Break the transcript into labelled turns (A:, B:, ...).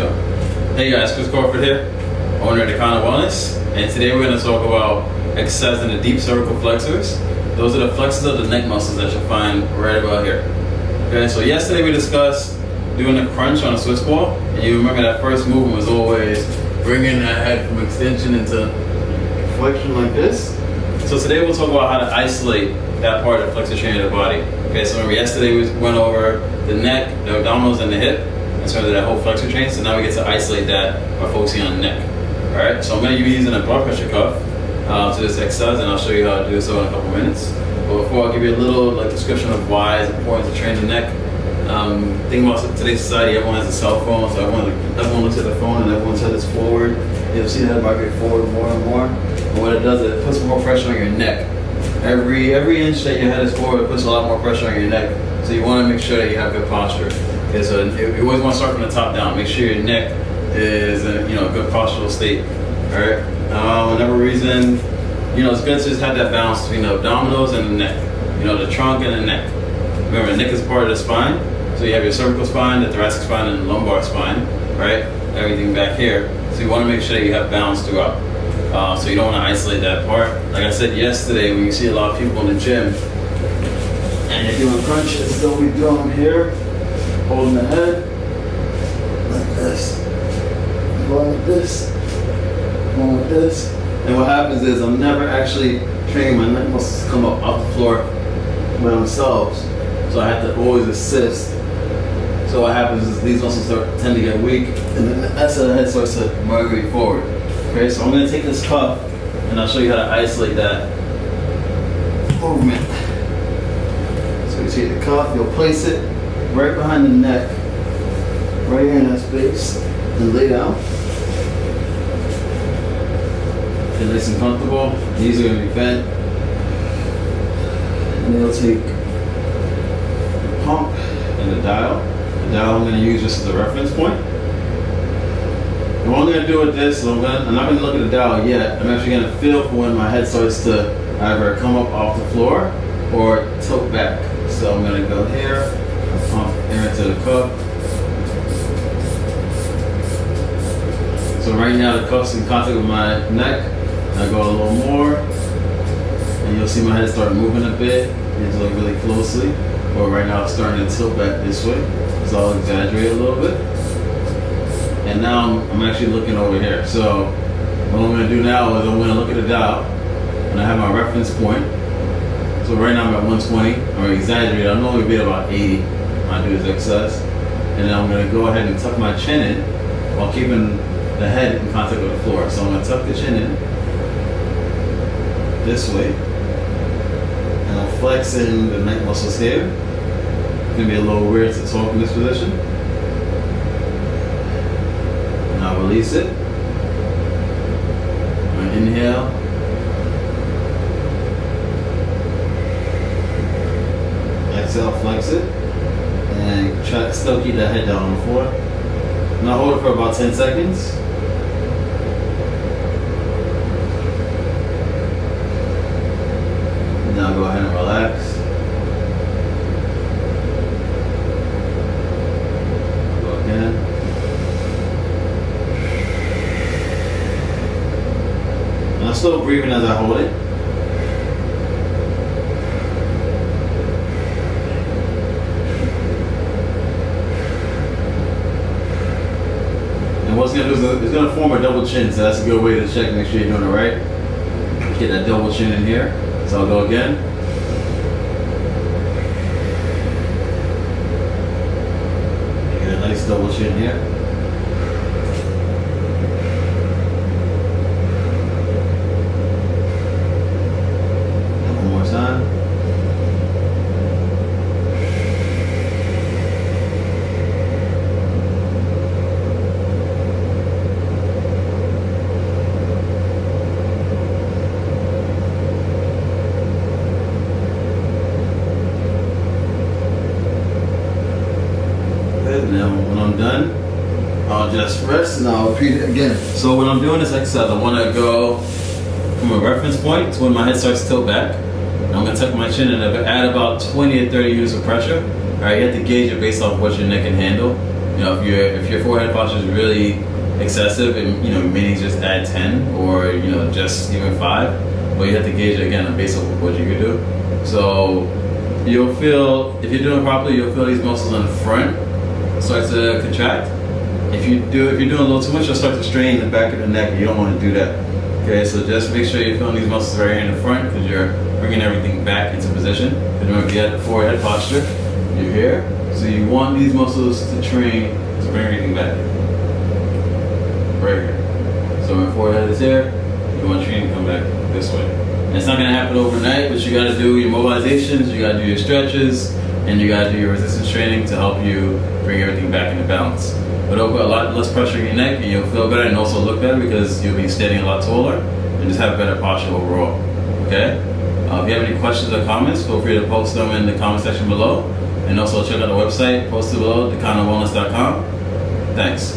A: go. Hey guys, Chris Crawford here, owner of Dekhana Wellness, and today we're going to talk about exercising the deep cervical flexors. Those are the flexors of the neck muscles that you'll find right about here. Okay, so yesterday we discussed doing a crunch on a Swiss ball, and you remember that first movement was always bringing that head from extension into flexion like this. So today we'll talk about how to isolate that part of the flexor chain of the body. Okay, so remember yesterday we went over the neck, the abdominals, and the hip in terms of that whole flexor chain. So now we get to isolate that by focusing on the neck. All right, so I'm going to be using a blood pressure cuff to this exercise, and I'll show you how to do so in a couple minutes. But before, I'll give you a little description of why it's important to train the neck. Think about today's society, everyone has a cell phone, so everyone looks at the phone and everyone's head is forward. You'll see that migrate forward more and more. And what it does is it puts more pressure on your neck. Every inch that your head is forward, it puts a lot more pressure on your neck. So you want to make sure that you have good posture. Okay, so you always want to start from the top down. Make sure your neck is in a good postural state. All right. Whatever reason, it's good to just have that balance between the abdominals and the neck. The trunk and the neck. Remember, the neck is part of the spine. So you have your cervical spine, the thoracic spine, and the lumbar spine. Right. Everything back here. So you want to make sure that you have balance throughout. So you don't want to isolate that part. Like I said yesterday, when you see a lot of people in the gym and you're doing crunches, they'll be doing here, holding the head like this, going like this, going like this. And what happens is I'm never actually training my neck muscles to come up off the floor by themselves. So I have to always assist. So what happens is these muscles tend to get weak, and then that's how the head starts to migrate forward. Okay, so I'm going to take this cuff and I'll show you how to isolate that movement. So you take the cuff, you'll place it right behind the neck, right here in that space, and lay down. Get nice and comfortable. Knees are going to be bent. And then you'll take the pump and the dial. The dial I'm going to use just as a reference point. And what I'm going to do with this is I'm not going to look at the dial yet. I'm actually going to feel for when my head starts to either come up off the floor or tilt back. So I'm going to go here, pump air into the cuff. So right now the cuff's in contact with my neck. I go a little more, and you'll see my head start moving a bit. You have to look really closely. But right now it's starting to tilt back this way. So I'll exaggerate a little bit. And now I'm actually looking over here. So what I'm going to do now is I'm going to look at the dial, and I have my reference point. So right now I'm at 120, or exaggerate. I'll normally be at about 80 when I do this exercise. And then I'm going to go ahead and tuck my chin in while keeping the head in contact with the floor. So I'm going to tuck the chin in this way, and I'm flexing the neck muscles here. It's going to be a little weird to talk in this position. Now release it. And inhale. Exhale, flex it. And try to still keep that head down on the floor. Now hold it for about 10 seconds. Now go ahead and relax. Go again. I'm still breathing as I hold it. And what's going to do is it's going to form a double chin, so that's a good way to check, make sure you're doing it right. Get that double chin in here. So I'll go again. Get a nice double chin here. Time. Good. Now when I'm done, I'll just rest and I'll repeat it again. So when I'm doing this exercise, I want to go from a reference point to when my head starts to tilt back. I'm going to tuck my chin and add about 20 or 30 units of pressure. All right, you have to gauge it based off what your neck can handle. if your forehead posture is really excessive, and you may need to just add 10 or just even 5, but you have to gauge it again based on what you can do. So you'll feel, if you're doing it properly, you'll feel these muscles in the front start to contract. If you're doing a little too much, you'll start to strain the back of the neck, and you don't want to do that. Okay, so just make sure you're feeling these muscles right here in the front, because you're bringing everything back into position. And remember, if you have forehead posture, you're here. So you want these muscles to train to bring everything back. Right here. So when forehead is here, you want training to come back this way. And it's not going to happen overnight, but you got to do your mobilizations, you got to do your stretches, and you got to do your resistance training to help you bring everything back into balance. But it'll put a lot less pressure on your neck, and you'll feel better and also look better because you'll be standing a lot taller and just have better posture overall. Okay? If you have any questions or comments, feel free to post them in the comment section below. And also check out the website posted below, DekhanaWellness.com. Thanks.